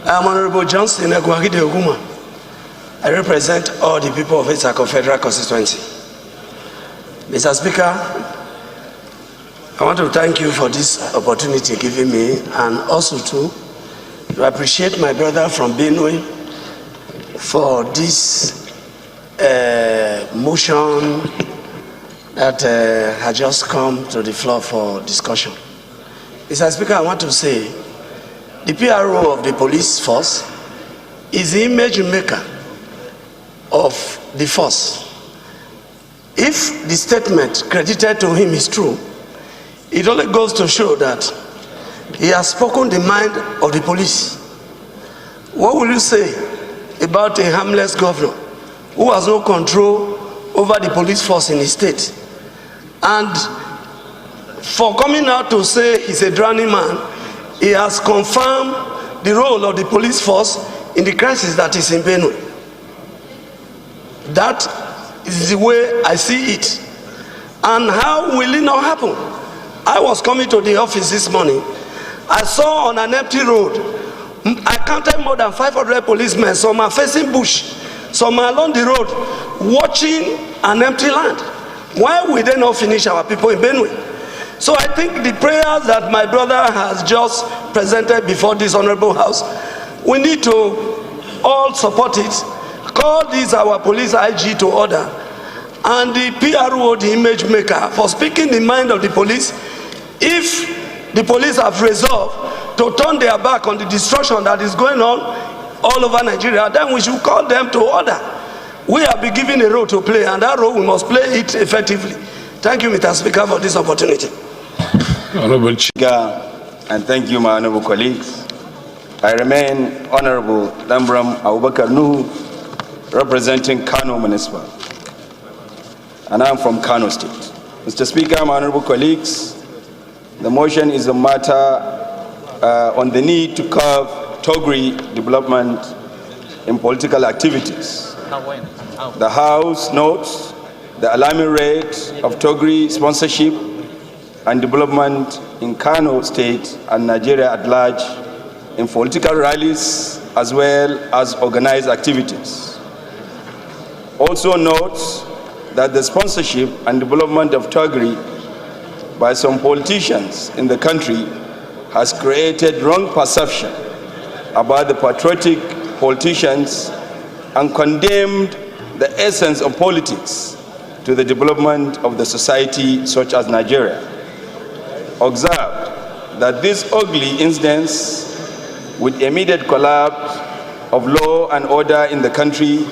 I'm Honorable Johnson Agwagide Oguma. I represent all the people of Isako Federal Constituency. Mr. Speaker, I want to thank you for this opportunity given me, and also to appreciate my brother from Benue for this motion that has just come to the floor for discussion. Mr. Speaker, I want to say the PRO of the police force is the image maker of the force. If the statement credited to him is true, it only goes to show that he has spoken the mind of the police. What will you say about a harmless governor who has no control over the police force in his state? And for coming out to say he's a drowning man, he has confirmed the role of the police force in the crisis that is in Benue. That is the way I see it. And how will it not happen? I was coming to the office this morning. I saw on an empty road, I counted more than 500 policemen. Some are facing bush, some are along the road, watching an empty land. Why will they not finish our people in Benue? So I think the prayers that my brother has just presented before this honorable house, we need to all support it. Call this our police IG to order, and the PRO, the image maker, for speaking the mind of the police. If the police have resolved to turn their back on the destruction that is going on all over Nigeria, then we should call them to order. We have been given a role to play, and that role we must play it effectively. Thank you, Mr. Speaker, for this opportunity. Honorable Speaker, and thank you, my honorable colleagues. I remain Honorable Danburam Abubakar Nuhu, representing Kano Municipal, and I'm from Kano State. Mr. Speaker, my honorable colleagues, the motion is a matter on the need to curb Toggre development in political activities. The House notes the alarming rate of Toggre sponsorship and development in Kano State and Nigeria at large in political rallies as well as organized activities. Also notes that the sponsorship and development of Toggre by some politicians in the country has created wrong perception about the patriotic politicians and condemned the essence of politics to the development of the society such as Nigeria. Observed that this ugly incidence with immediate collapse of law and order in the country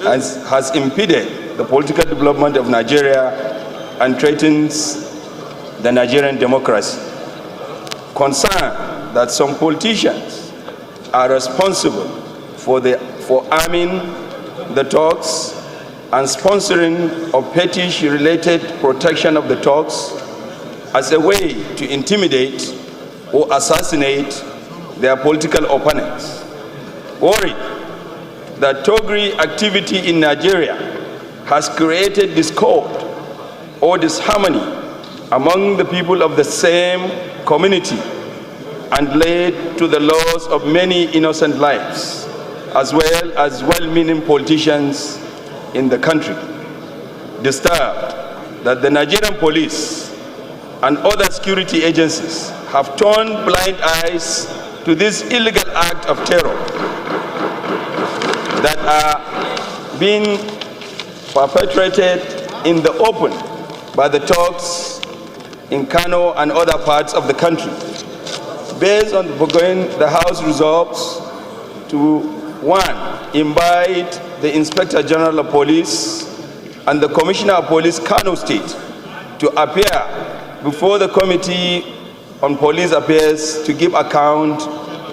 has impeded the political development of Nigeria and threatens the Nigerian democracy. Concerned that some politicians are responsible for arming the thugs and sponsoring of fetish-related protection of the thugs as a way to intimidate or assassinate their political opponents. Worried that Toggre activity in Nigeria has created discord or disharmony among the people of the same community and led to the loss of many innocent lives, as well as well-meaning politicians in the country. Disturbed that the Nigerian police and other security agencies have turned blind eyes to this illegal act of terror that are being perpetrated in the open by the thugs in Kano and other parts of the country. Based on the foregoing, the House resolves to 1. Invite the Inspector General of Police and the Commissioner of Police, Kano State, to appear before the Committee on Police Affairs to give account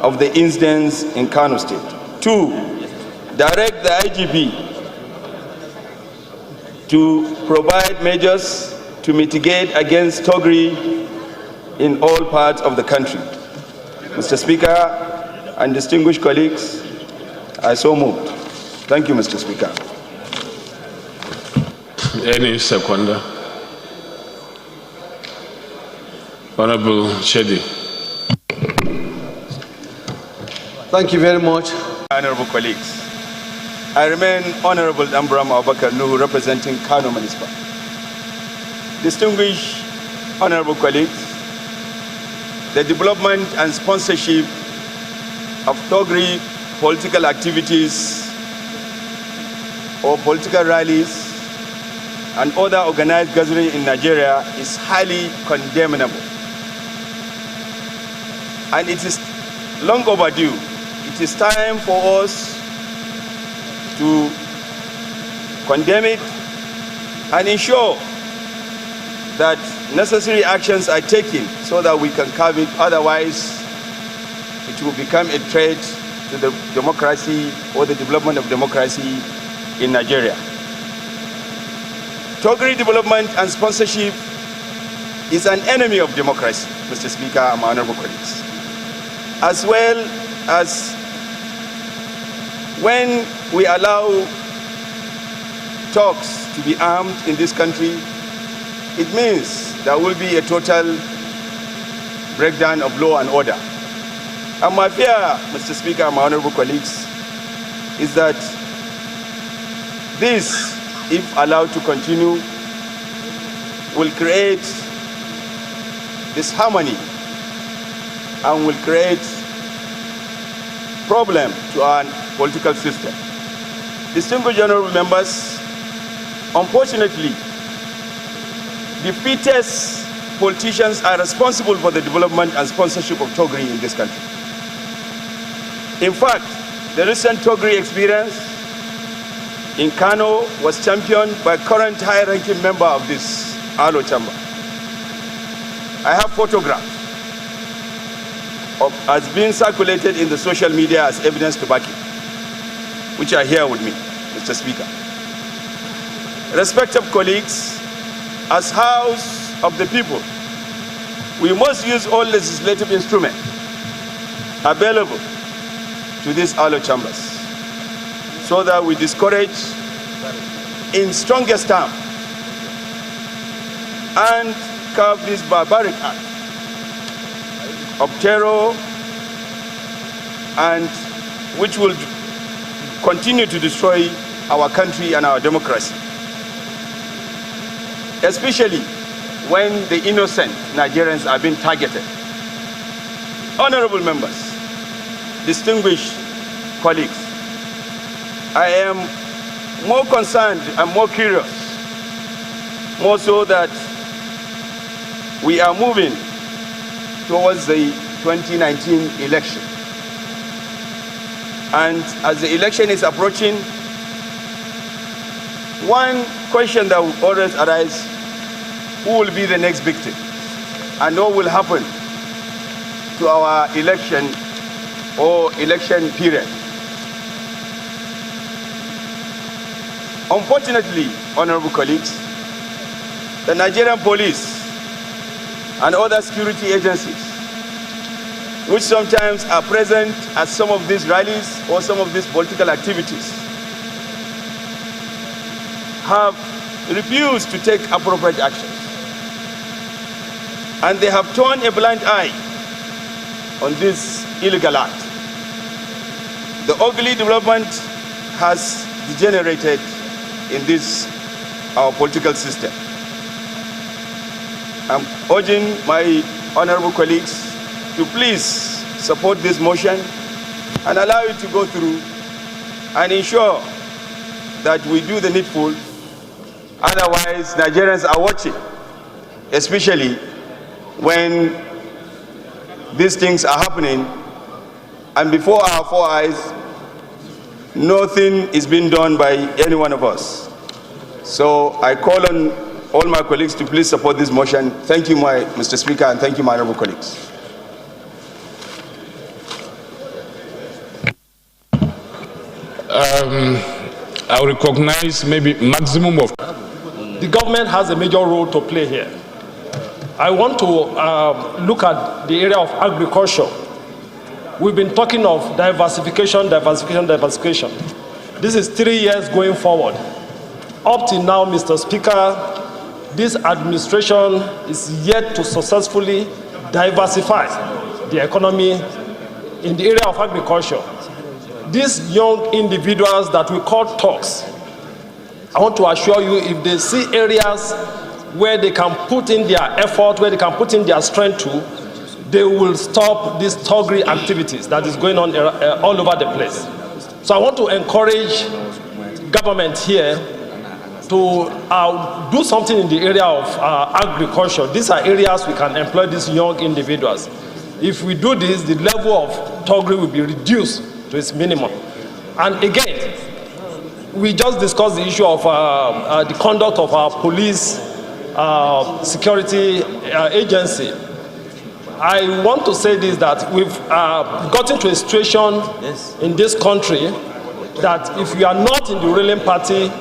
of the incidents in Kano State. 2. Direct the IGP to provide measures to mitigate against Toggre in all parts of the country. Mr. Speaker and distinguished colleagues, I so moved. Thank you, Mr. Speaker. Any seconder? Honorable Shedi. Thank you very much. Honorable colleagues, I remain Honorable Danburam representing Kano Municipal. Distinguished honorable colleagues, the development and sponsorship of Toggre political activities or political rallies and other organized gatherings in Nigeria is highly condemnable. And it is long overdue. It is time for us to condemn it and ensure that necessary actions are taken so that we can curb it. Otherwise, it will become a threat to the democracy or the development of democracy in Nigeria. Toggre development and sponsorship is an enemy of democracy, Mr. Speaker and my honorable colleagues. As well as when we allow thugs to be armed in this country, it means there will be a total breakdown of law and order. And my fear, Mr. Speaker and my honorable colleagues, is that this, if allowed to continue, will create disharmony and will create problem to our political system. Distinguished honorable members, unfortunately, the fittest politicians are responsible for the development and sponsorship of Toggre in this country. In fact, the recent Toggre experience in Kano was championed by current high-ranking member of this Alo chamber. I have photographs as being circulated in the social media as evidence to back it, which are here with me, Mr. Speaker. Respected colleagues, as House of the People, we must use all legislative instruments available to these Alo chambers so that we discourage in strongest terms and curb this barbaric act of terror and which will continue to destroy our country and our democracy, especially when the innocent Nigerians are being targeted. Honorable members, distinguished colleagues, I am more concerned and more curious, more so that we are moving towards the 2019 election. And as the election is approaching, one question that will always arise: who will be the next victim? And what will happen to our election or election period? Unfortunately, honorable colleagues, the Nigerian police and other security agencies, which sometimes are present at some of these rallies or some of these political activities, have refused to take appropriate actions. And they have turned a blind eye on this illegal act. The ugly development has degenerated in this, our political system. I'm urging my honorable colleagues to please support this motion and allow it to go through and ensure that we do the needful. Otherwise, Nigerians are watching, especially when these things are happening and before our four eyes, nothing is being done by any one of us. So I call on all my colleagues to please support this motion. Thank you, Mr. Speaker, and thank you, my honorable colleagues. I recognize maybe maximum of... The government has a major role to play here. I want to look at the area of agriculture. We've been talking of diversification. This is 3 years going forward. Up till now, Mr. Speaker, this administration is yet to successfully diversify the economy in the area of agriculture. These young individuals that we call thugs, I want to assure you, if they see areas where they can put in their effort, where they can put in their strength to, they will stop these Toggre activities that is going on all over the place. So I want to encourage government here to do something in the area of agriculture. These are areas we can employ these young individuals. If we do this, the level of Toggre will be reduced to its minimum. And again, we just discussed the issue of the conduct of our police security agency. I want to say this, that we've gotten to a situation in this country that if you are not in the ruling party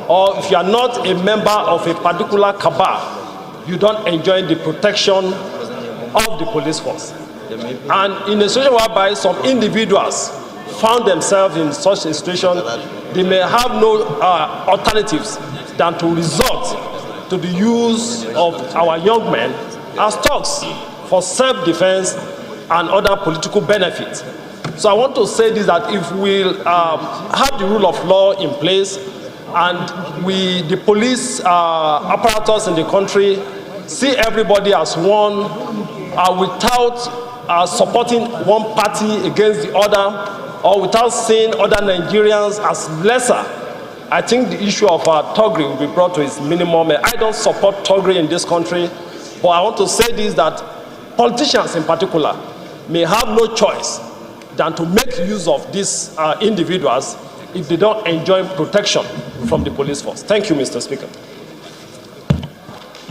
or if you are not a member of a particular cabal, you don't enjoy the protection of the police force. And in a situation whereby some individuals found themselves in such a situation, they may have no alternatives than to resort to the use of our young men as thugs for self-defense and other political benefits. So I want to say this, that if we have the rule of law in place and the police apparatus in the country see everybody as one without supporting one party against the other, or without seeing other Nigerians as lesser, I think the issue of Toggre will be brought to its minimum. I don't support Toggre in this country, but I want to say this, that politicians in particular may have no choice than to make use of these individuals if they don't enjoy protection from the police force. Thank you, Mr. Speaker.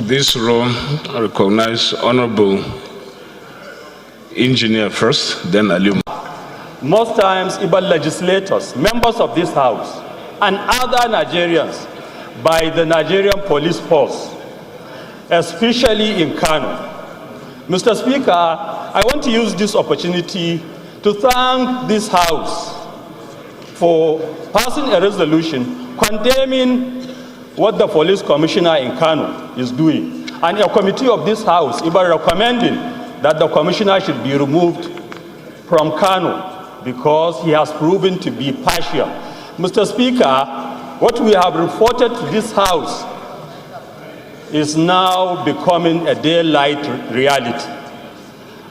This row, I recognize Honorable Engineer first, then Alium. Most times, even legislators, members of this House, and other Nigerians by the Nigerian police force, especially in Kano. Mr. Speaker, I want to use this opportunity to thank this House for passing a resolution condemning what the police commissioner in Kano is doing, and a committee of this House even recommending that the commissioner should be removed from Kano because he has proven to be partial. Mr. Speaker, what we have reported to this House is now becoming a daylight reality.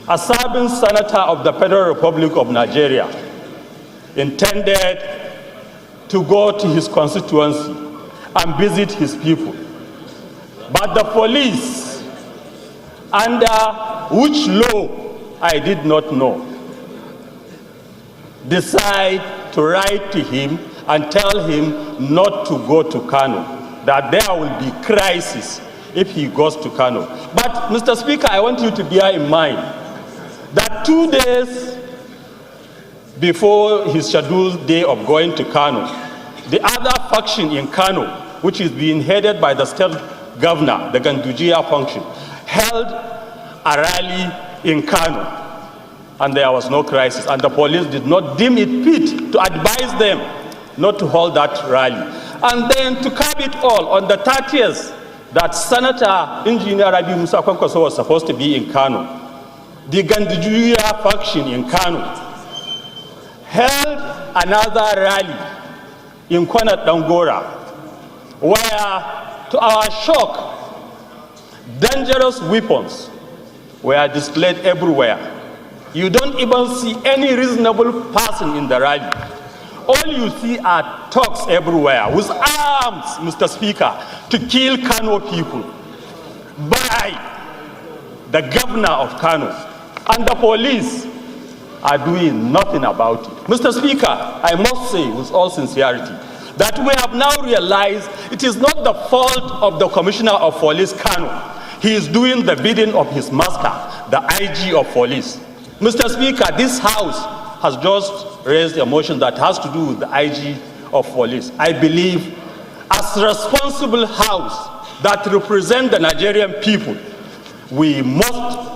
A serving senator of the Federal Republic of Nigeria intended to go to his constituency and visit his people. But the police, under which law I did not know, decide to write to him and tell him not to go to Kano, that there will be crisis if he goes to Kano. But, Mr. Speaker, I want you to bear in mind that 2 days before his scheduled day of going to Kano, the other faction in Kano, which is being headed by the state governor, the Gandujia function, held a rally in Kano. And there was no crisis, and the police did not deem it fit to advise them not to hold that rally. And then to cap it all, on the 30th, that Senator Engineer Rabi Musa Kwankwaso was supposed to be in Kano, the Gandujia faction in Kano held another rally in Kwanat Dangora, where, to our shock, dangerous weapons were displayed everywhere. You don't even see any reasonable person in the rally. All you see are thugs everywhere with arms, Mr. Speaker, to kill Kano people by the governor of Kano. And the police are doing nothing about it. Mr. Speaker, I must say with all sincerity that we have now realized it is not the fault of the Commissioner of Police Kano. He is doing the bidding of his master, the IG of Police. Mr. Speaker, this House has just raised a motion that has to do with the IG of Police. I believe, as a responsible House that represents the Nigerian people, we must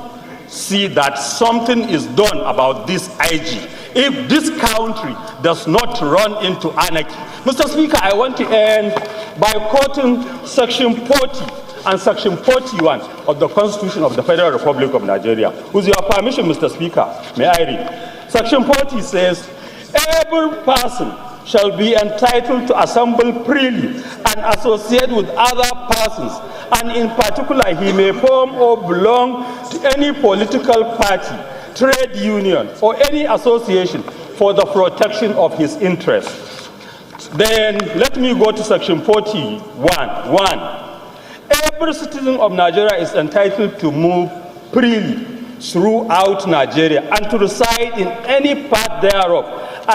see that something is done about this IG. If this country does not run into anarchy. Mr. Speaker, I want to end by quoting Section 40 and Section 41 of the Constitution of the Federal Republic of Nigeria. With your permission, Mr. Speaker, may I read? Section 40 says, every person shall be entitled to assemble freely and associate with other persons, and in particular he may form or belong to any political party, trade union, or any association for the protection of his interests. Then let me go to section 41. Every citizen of Nigeria is entitled to move freely throughout Nigeria and to reside in any part thereof,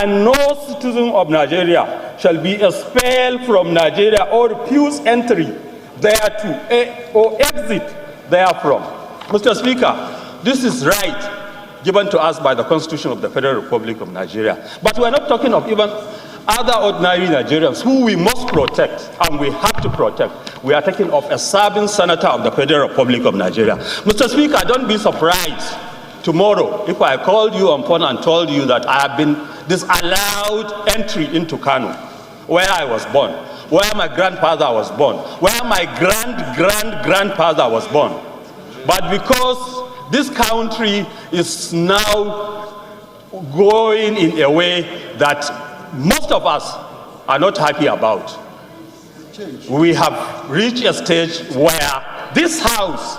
and no citizen of Nigeria shall be expelled from Nigeria or refuse entry thereto or exit therefrom. Mr. Speaker, this is right given to us by the Constitution of the Federal Republic of Nigeria. But we're not talking of even other ordinary Nigerians who we must protect and we have to protect. We are talking of a serving senator of the Federal Republic of Nigeria. Mr. Speaker, don't be surprised tomorrow if I called you on phone and told you that I have been disallowed entry into Kano, where I was born, where my grandfather was born, where my grandfather was born. But because this country is now going in a way that most of us are not happy about, we have reached a stage where this house,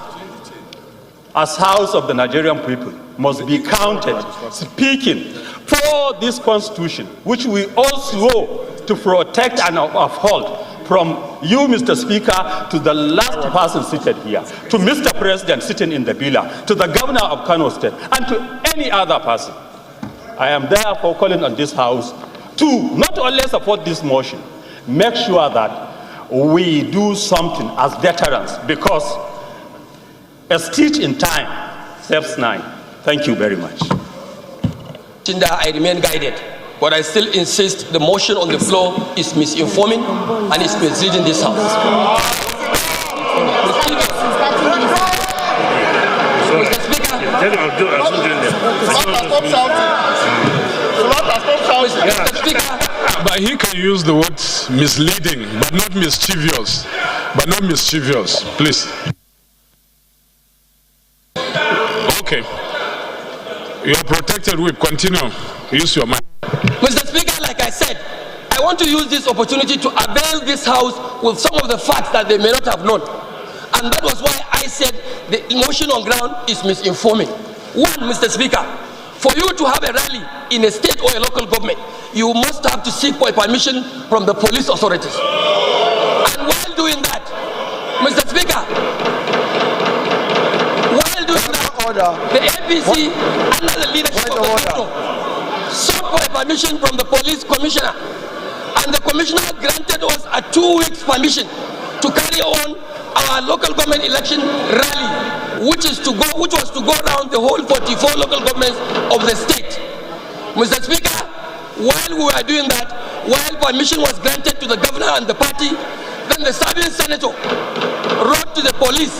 as house of the Nigerian people, must be counted speaking for this constitution, which we all swore to protect and uphold, from you, Mr. Speaker, to the last person seated here, to Mr. President sitting in the villa, to the governor of Kano State, and to any other person. I am therefore calling on this house to not only support this motion, make sure that we do something as veterans, because a stitch in time saves 9. Thank you very much. I remain guided, but I still insist the motion on the floor is misinforming and is misleading this house. Mr. Speaker, Mr. Speaker, but he can use the word misleading, but not mischievous. Please. Okay. You are protected. We continue. Use your mind. Mr. Speaker, like I said, I want to use this opportunity to avail this house with some of the facts that they may not have known. And that was why I said the motion on ground is misinforming. One, Mr. Speaker, for you to have a rally in a state or a local government, you must have to seek for a permission from the police authorities. And while doing that, Mr. Speaker, the APC, under the leadership of the governor, sought for a permission from the police commissioner, and the commissioner granted us a 2 weeks permission to carry on our local government election rally, which was to go around the whole 44 local governments of the state. Mr. Speaker, while we were doing that, while permission was granted to the governor and the party, then the serving senator wrote to the police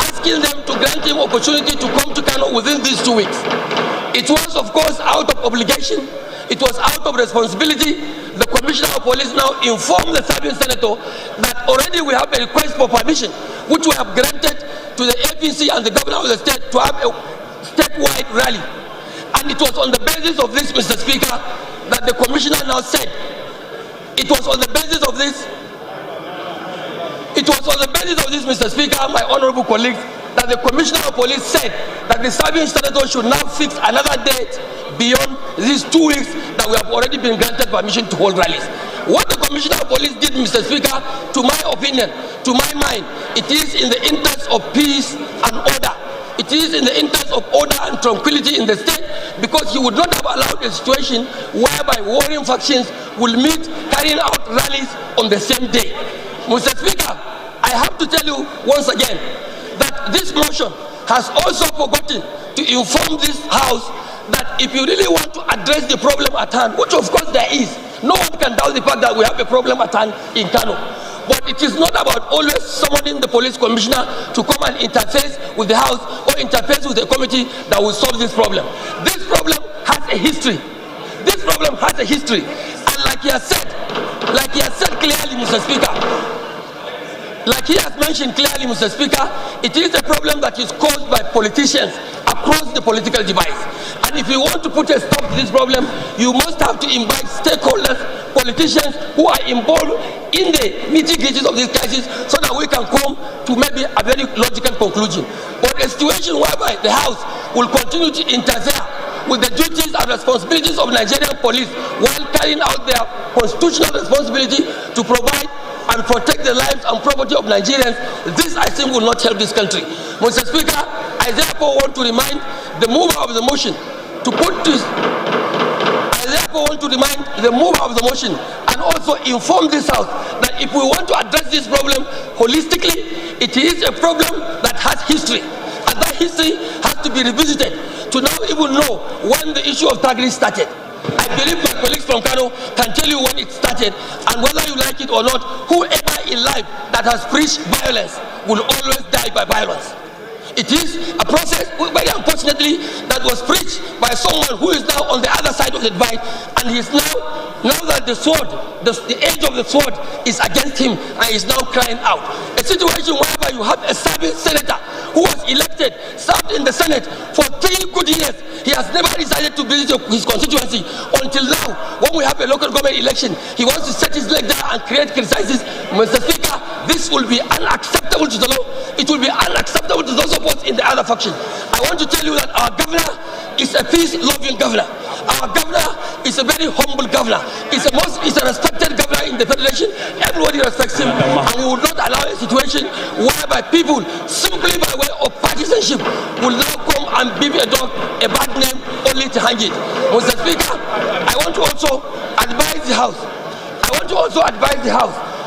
asking them to grant him opportunity to come to Kano within these 2 weeks. It was, of course, out of obligation. It was out of responsibility. The commissioner of police now informed the serving senator that already we have a request for permission, which we have granted to the APC and the governor of the state to have a statewide rally. And it was on the basis of this, Mr. Speaker, that the commissioner now said, it was on the basis of this, Mr. Speaker, my honorable colleagues, that the commissioner of police said that the serving senator should now fix another date beyond these 2 weeks that we have already been granted permission to hold rallies. What the commissioner of police did, Mr. Speaker, to my opinion, to my mind, it is in the interest of peace and order. It is in the interest of order and tranquility in the state, because he would not have allowed a situation whereby warring factions will meet carrying out rallies on the same day. Mr. Speaker, I have to tell you once again that this motion has also forgotten to inform this house that if you really want to address the problem at hand, which of course there is, no one can doubt the fact that we have a problem at hand in Kano. But it is not about always summoning the police commissioner to come and interface with the house or interface with the committee that will solve this problem. This problem has a history. This problem has a history. And like he has said clearly, Mr. Speaker, like he has mentioned clearly, Mr. Speaker, it is a problem that is caused by politicians across the political divide. And And if you want to put a stop to this problem, you must have to invite stakeholders, politicians who are involved in the nitty-gritties of this crisis so that we can come to maybe a very logical conclusion. But a situation whereby the House will continue to interfere with the duties and responsibilities of Nigerian police while carrying out their constitutional responsibility to provide and protect the lives and property of Nigerians, this I think will not help this country. Mr. Speaker, I therefore want to remind the mover of the motion to put this. I therefore want to remind the mover of the motion and also inform this House that if we want to address this problem holistically, it is a problem that has history, and that history has to be revisited to now even know when the issue of Toggre started. I believe my colleagues from Kano can tell you when it started, and whether you like it or not, whoever in life that has preached violence will always die by violence. It is a process, very unfortunately, that was preached by someone who is now on the other side of the divide, and he is now that the sword, the edge of the sword is against him, and he is now crying out. A situation whereby you have a serving senator who was elected, served in the Senate for 3 good years. He has never decided to visit his constituency until now. When we have a local government election, he wants to set his leg down and create crises. Mr. Speaker, this will be unacceptable to the law. It will be unacceptable to those of us in the other faction. I want to tell you that our governor is a peace-loving governor. Our governor is a very humble governor. He's a respected governor in the federation. Everybody respects him, and we will not allow a situation whereby people, simply by way of partisanship, will now come and give a dog a bad name only to hang it. Mr. Speaker, I want to also advise the House.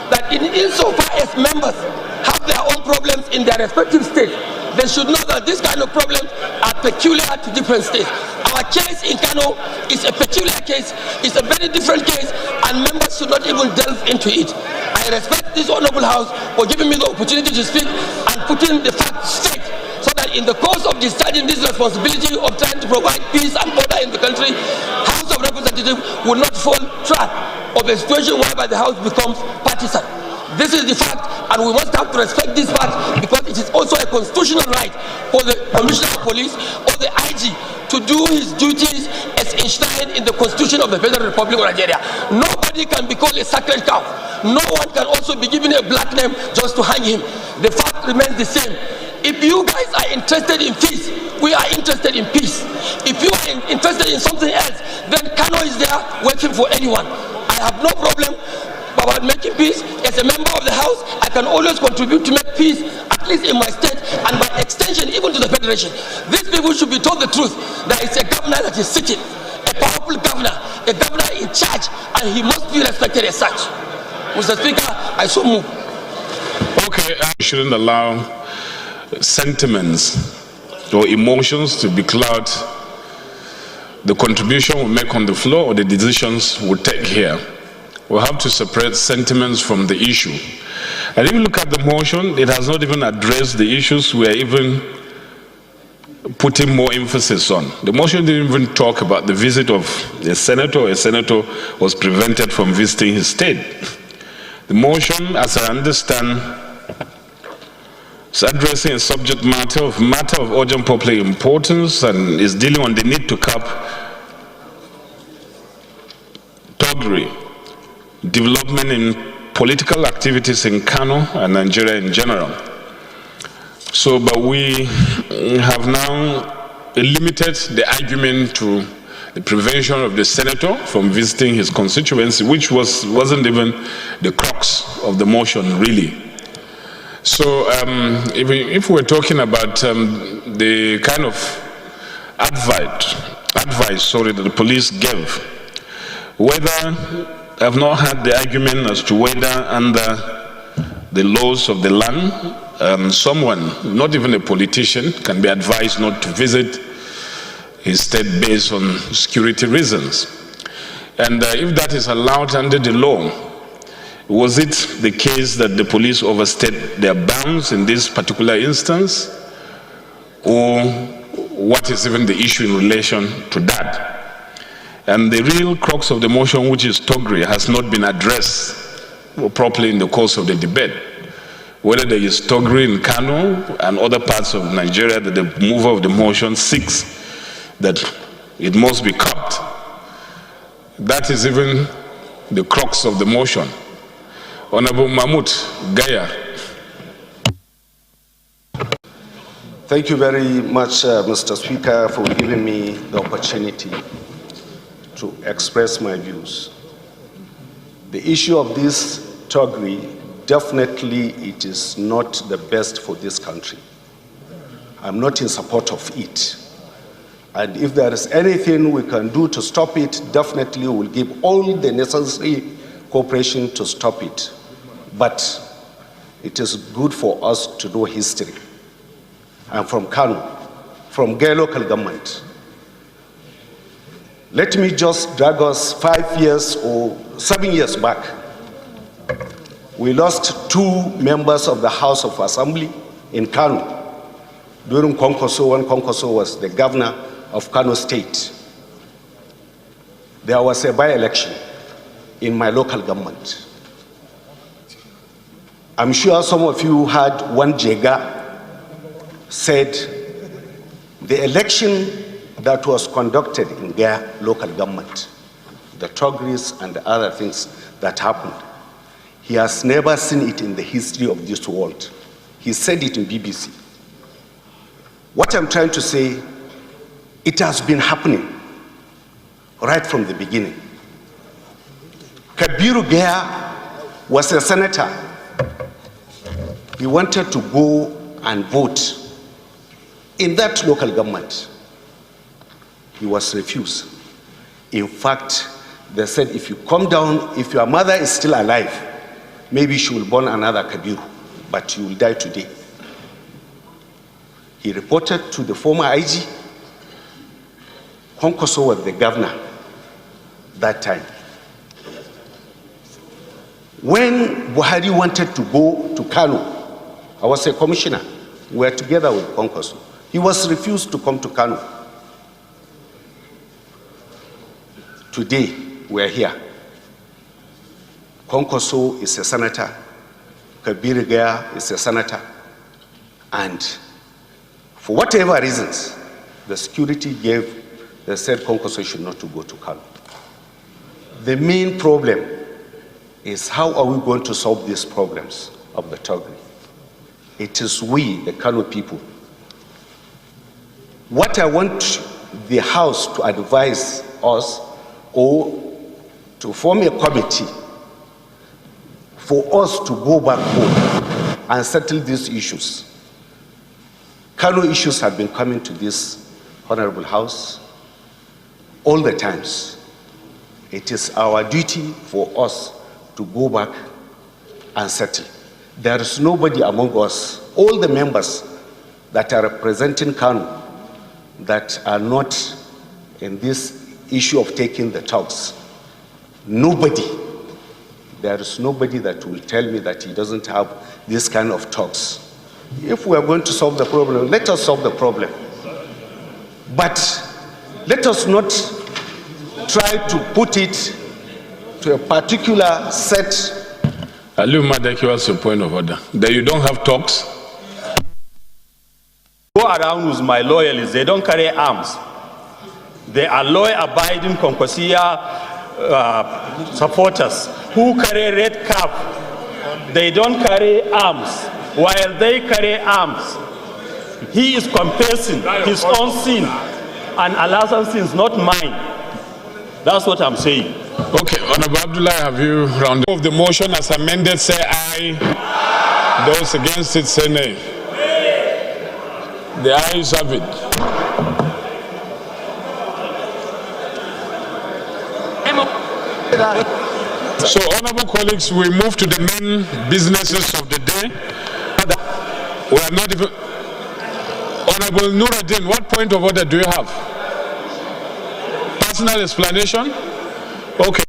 That insofar as members have their own problems in their respective states, they should know that this kind of problems are peculiar to different states. Our case in Kano is a peculiar case, it's a very different case, and members should not even delve into it. I respect this honorable House for giving me the opportunity to speak and putting the facts straight, so that in the course of discharging this responsibility of trying to provide peace and order in the country, House of Representatives will not fall trap of a situation whereby the House becomes partisan. This is the fact, and we must have to respect this fact, because it is also a constitutional right for the Commissioner of Police or the IG to do his duties as enshrined in the Constitution of the Federal Republic of Nigeria. Nobody can be called a sacred cow. No one can also be given a black name just to hang him. The fact remains the same. If you guys are interested in peace, we are interested in peace. If you are interested in something else, then Kano is there waiting for anyone. I have no problem about making peace. As a member of the House, I can always contribute to make peace, at least in my state, and by extension even to the Federation. These people should be told the truth. There is a governor that is sitting, a powerful governor, a governor in charge, and he must be respected as such. Mr. Speaker, I so move. Okay, I shouldn't allow sentiments or emotions to be cloud the contribution we make on the floor or the decisions we take here. We have to separate sentiments from the issue. And if you look at the motion, it has not even addressed the issues we are even putting more emphasis on. The motion didn't even talk about the visit of a senator. A senator was prevented from visiting his state. The motion, as I understand, is addressing a subject matter of urgent public importance and is dealing on the need to cap Toggre development in political activities in Kano and Nigeria in general. So, but we have now limited the argument to the prevention of the senator from visiting his constituency, which wasn't even the crux of the motion, really. So, if we're talking about the kind of advice that the police gave, whether I've not had the argument as to whether under the laws of the land, someone, not even a politician, can be advised not to visit his state based on security reasons. And if that is allowed under the law, was it the case that the police overstayed their bounds in this particular instance? Or what is even the issue in relation to that? And the real crux of the motion, which is Toggre, has not been addressed properly in the course of the debate. Whether there is Toggre in Kano and other parts of Nigeria that the mover of the motion seeks that It must be curbed. That is even the crux of the motion. Honorable Mahmoud Gaya. Thank you very much, Mr. Speaker, for giving me the opportunity to express my views. The issue of this Toggre, definitely it is not the best for this country. I'm not in support of it. And if there is anything we can do to stop it, definitely we will give all the necessary cooperation to stop it. But it is good for us to know history. I'm from Kano, from Gaya local government. Let me just drag us 5 years or 7 years back. We lost 2 members of the House of Assembly in Kano during Konkoso, when Konkoso was the governor of Kano State. There was a by-election in my local government. I'm sure some of you heard one Jega said the election that was conducted in their local government, the Toggres and the other things that happened, he has never seen it in the history of this world. He said it in BBC. What I'm trying to say, it has been happening right from the beginning. Kabiru Gaya was a senator. He wanted to go and vote in that local government. He was refused. In fact, they said, if you come down, if your mother is still alive, maybe she will born another Kabiru, but you will die today. He reported to the former IG. Konkoso was the governor that time. When Buhari wanted to go to Kano, I was a commissioner. We were together with Konkoso. He was refused to come to Kano. Today, we are here. Konkoso is a senator. Kabiru Gaya is a senator. And for whatever reasons, the security they said Konkoso should not to go to Kano. The main problem is how are we going to solve these problems of the Toggre? It is we, the Kano people. What I want the House to advise us or to form a committee for us to go back home and settle these issues. Kano issues have been coming to this Honorable House all the times. It is our duty for us to go back and settle. There is nobody among us, all the members that are representing Kano, that are not in this issue of taking the talks. Nobody. There is nobody that will tell me that he doesn't have this kind of talks. If we are going to solve the problem, let us solve the problem. But let us not try to put it to a particular set. Aliu Madaki, what's your point of order? That you don't have talks? Go around with my loyalists, they don't carry arms. They are law-abiding Konkosia supporters who carry red cap. They don't carry arms, while they carry arms. He is confessing his own sin, and Allah's sin is not mine. That's what I'm saying. Okay, Honorable Abdullah, have you rounded off the motion as amended? Say aye. Those against it say nay. The ayes have it. So, honorable colleagues, we move to the main businesses of the day. We are not even. Honorable Nuruddin, what point of order do you have? Personal explanation? Okay.